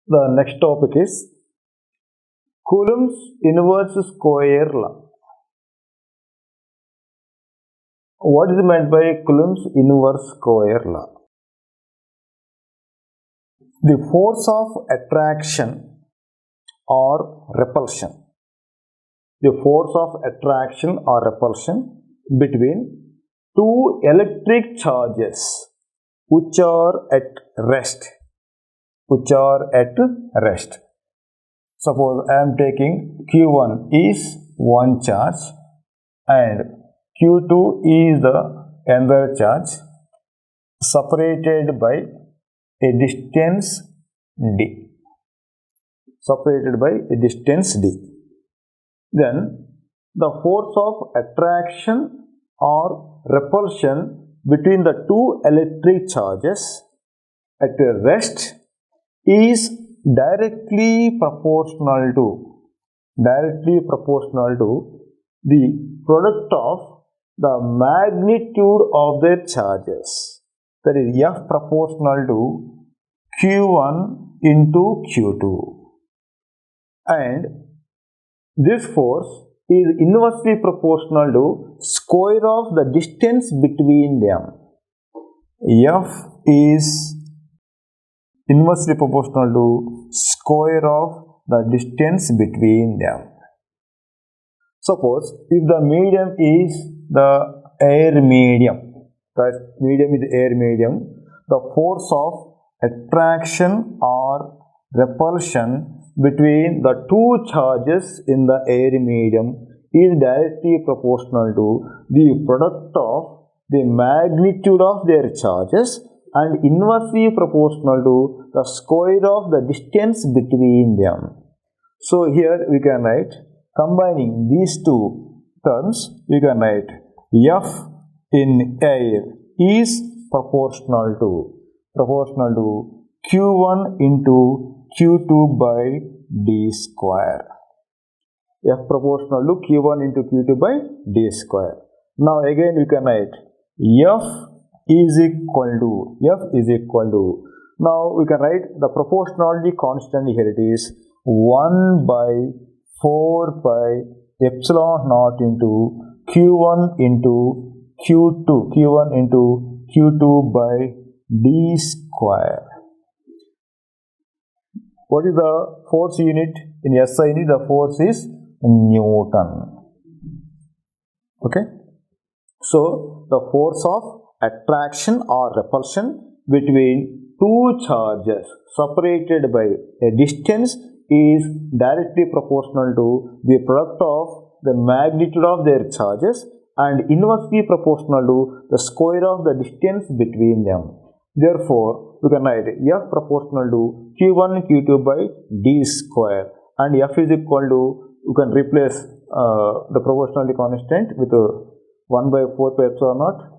The next topic is Coulomb's inverse square law. What is meant by Coulomb's inverse square law? The force of attraction or repulsion. The force of attraction or repulsion between two electric charges which are at rest. Suppose I am taking Q1 is one charge and Q2 is the another charge separated by a distance d. Then the force of attraction or repulsion between the two electric charges at rest is directly proportional to the product of the magnitude of their charges. That is F proportional to Q1 into Q2. And this force is inversely proportional to square of the distance between them. F is inversely proportional to square of the distance between them. Suppose if the medium is the air medium, the force of attraction or repulsion between the two charges in the air medium is directly proportional to the product of the magnitude of their charges and inversely proportional to the square of the distance between them. So here we can write, combining these two terms, we can write F in air is proportional to Q1 into Q2 by d square. F proportional to Q1 into Q2 by d square. Now again we can write F is equal to, now we can write the proportionality constant here. It is 1 by 4 pi epsilon naught into Q1 into Q2 by d square. What is the force unit? In SI unit, the force is Newton. Okay. So the force of attraction or repulsion between two charges separated by a distance is directly proportional to the product of the magnitude of their charges and inversely proportional to the square of the distance between them. Therefore, we can write F proportional to Q1 Q2 by d square, and F is equal to, you can replace the proportionality constant with 1 by 4 pi epsilon naught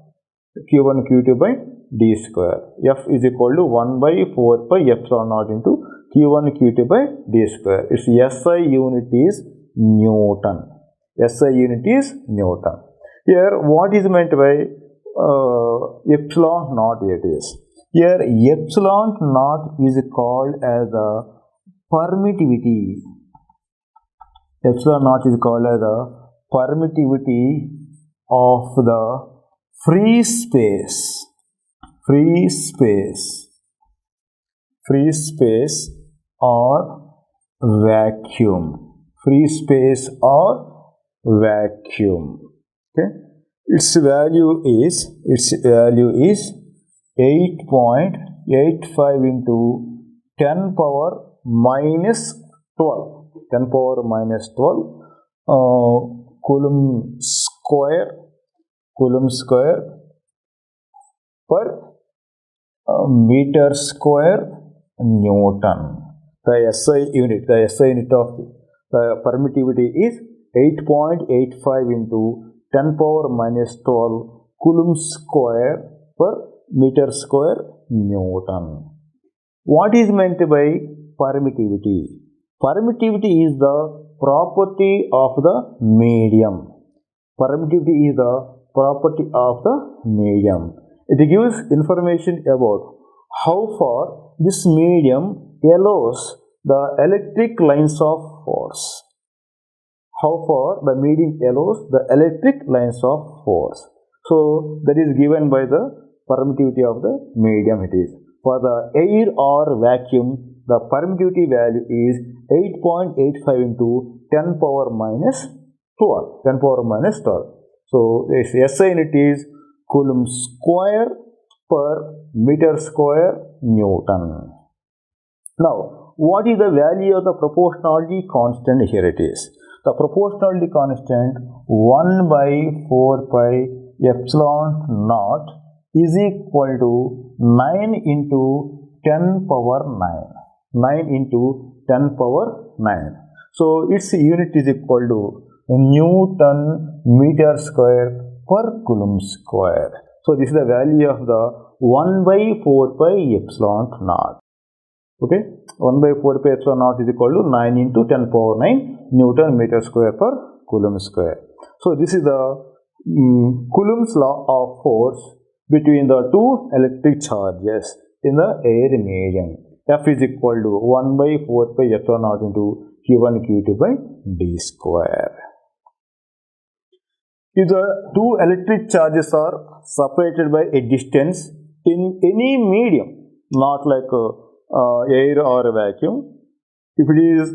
Q1 Q2 by d square. F is equal to 1 by 4 pi epsilon naught into Q1 Q2 by d square. Its SI unit is Newton. Here what is meant by epsilon naught? It is here epsilon naught is called as the permittivity. Epsilon naught is called as the permittivity of the free space or vacuum. Okay. Its value is 8.85 into 10 power minus 12 Coulomb square per meter square Newton. The SI unit of the permittivity is 8.85 into 10 power minus 12 Coulomb square per meter square Newton. What is meant by permittivity? Permittivity is the property of the medium. It gives information about how far this medium allows the electric lines of force. How far the medium allows the electric lines of force. So that is given by the permittivity of the medium it is. For the air or vacuum, the permittivity value is 8.85 into 10 power minus 12. 10 power minus 12. So this SI unit is Coulomb square per meter square Newton. Now, what is the value of the proportionality constant? Here it is. The proportionality constant 1 by 4 pi epsilon naught is equal to 9 into 10 power 9. 9 into 10 power 9. So, its unit is equal to Newton meter square per Coulomb square. So, this is the value of the 1 by 4 pi epsilon naught. Okay, 1 by 4 pi epsilon naught is equal to 9 into 10 power 9 Newton meter square per Coulomb square. So, this is the Coulomb's law of force between the two electric charges in the air medium. F is equal to 1 by 4 pi epsilon naught into Q1 Q2 by d square. If the two electric charges are separated by a distance in any medium, not like air or a vacuum, if it is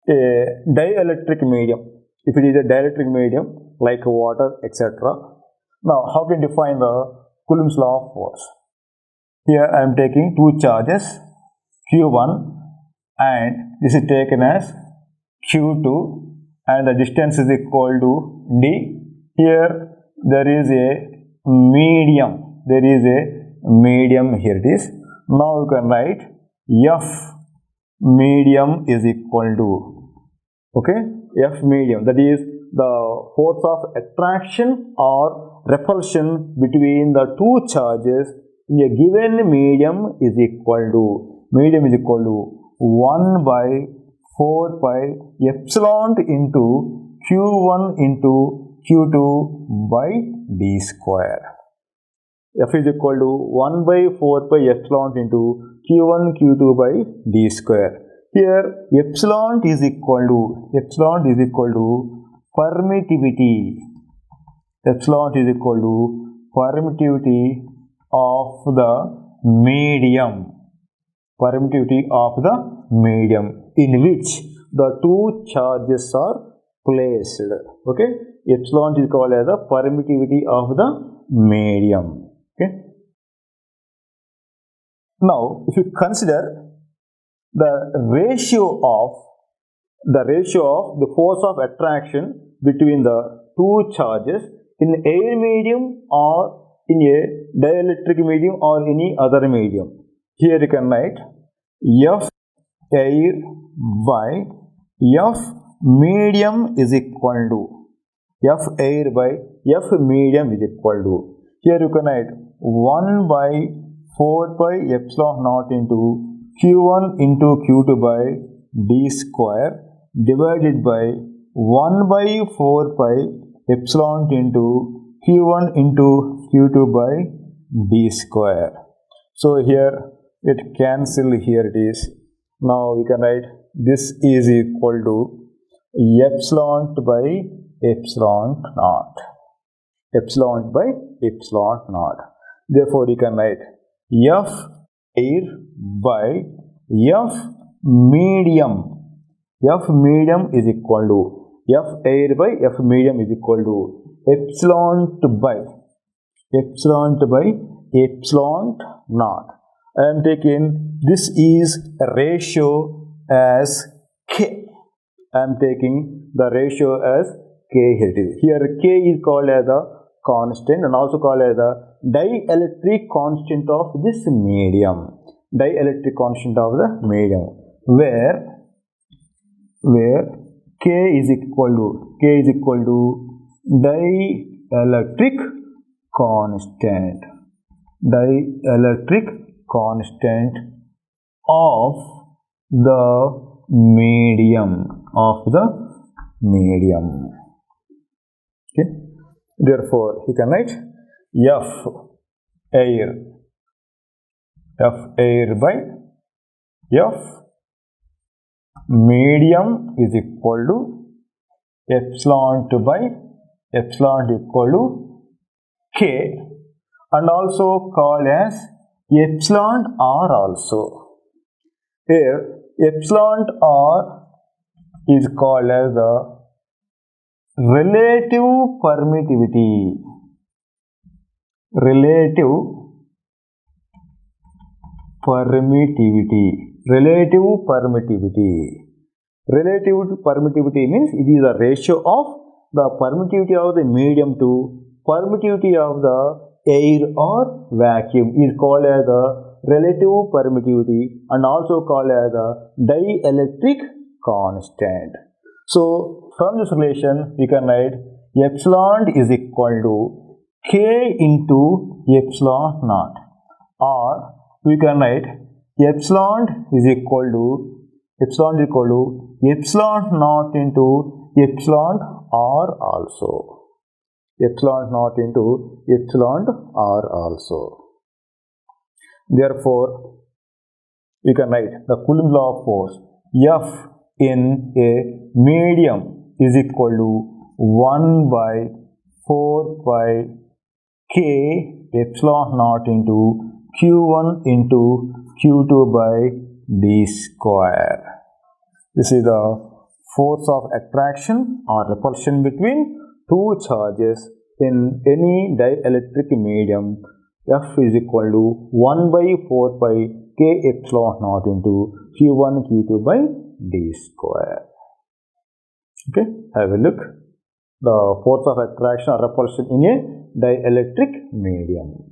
a dielectric medium, like water, etc. Now, how can you define the Coulomb's law of force? Here I am taking two charges, Q1 and this is taken as Q2 and the distance is equal to d. Here there is a medium, here it is. Now you can write F medium is equal to, okay, F medium, that is the force of attraction or repulsion between the two charges in a given medium is equal to 1 by 4 pi epsilon into Q1 into Q2 by d square. F is equal to 1 by 4 pi epsilon into Q1 Q2 by d square. Here epsilon is equal to permittivity. Epsilon is equal to permittivity of the medium. In which the two charges are placed. Okay, epsilon is called as the permittivity of the medium. Okay. Now, if you consider the ratio of the force of attraction between the two charges in air medium or in a dielectric medium or any other medium. Here you can write F air by F medium is equal to F air by F medium is equal to. Here you can write 1 by 4 pi epsilon naught into Q1 into Q2 by d square divided by 1 by 4 pi epsilon into Q1 into Q2 by d square. So here it cancel, here it is. Now we can write this is equal to epsilon by epsilon naught. Epsilon by epsilon naught. Therefore you can write F air by F medium. F medium is equal to F air by F medium is equal to epsilon by epsilon naught. I am taking this is ratio as K. I am taking the ratio as K here. Here K is called as a constant and also called as a dielectric constant of this medium. Dielectric constant of the medium, where K is equal to dielectric constant of the medium. Okay. Therefore, you can write F air F air by F medium is equal to epsilon 2 by epsilon equal to K, and also called as epsilon R also. Here epsilon R is called as the relative permittivity. Relative permittivity. Relative permittivity means it is a ratio of the permittivity of the medium to permittivity of the air or vacuum is called as the relative permittivity and also called as the dielectric constant. So from this relation we can write epsilon is equal to K into epsilon naught, or we can write epsilon is equal to epsilon naught into epsilon R also. Epsilon naught into epsilon R also. Therefore, we can write the Coulomb law of force F in a medium is equal to 1 by 4 pi K epsilon naught into Q1 into Q2 by D square. This is the force of attraction or repulsion between two charges in any dielectric medium. F is equal to 1 by 4 pi K epsilon naught into Q1 Q2 by D square. Okay, have a look. The force of attraction or repulsion in a dielectric medium.